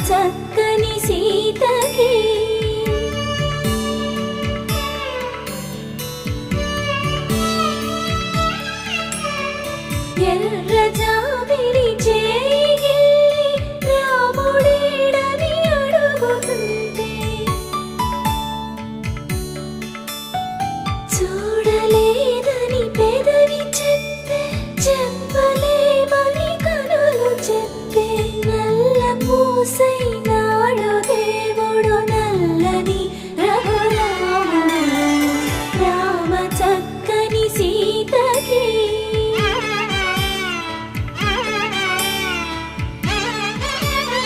చక్కని సీతకి ఎర్ర జాబిలి చేయి రాముడేడని అడుగుతుంటే చూడలేదని పెదవి చెప్పే చెప్పలేమని కనులు చెప్పే నల్ల పూసైన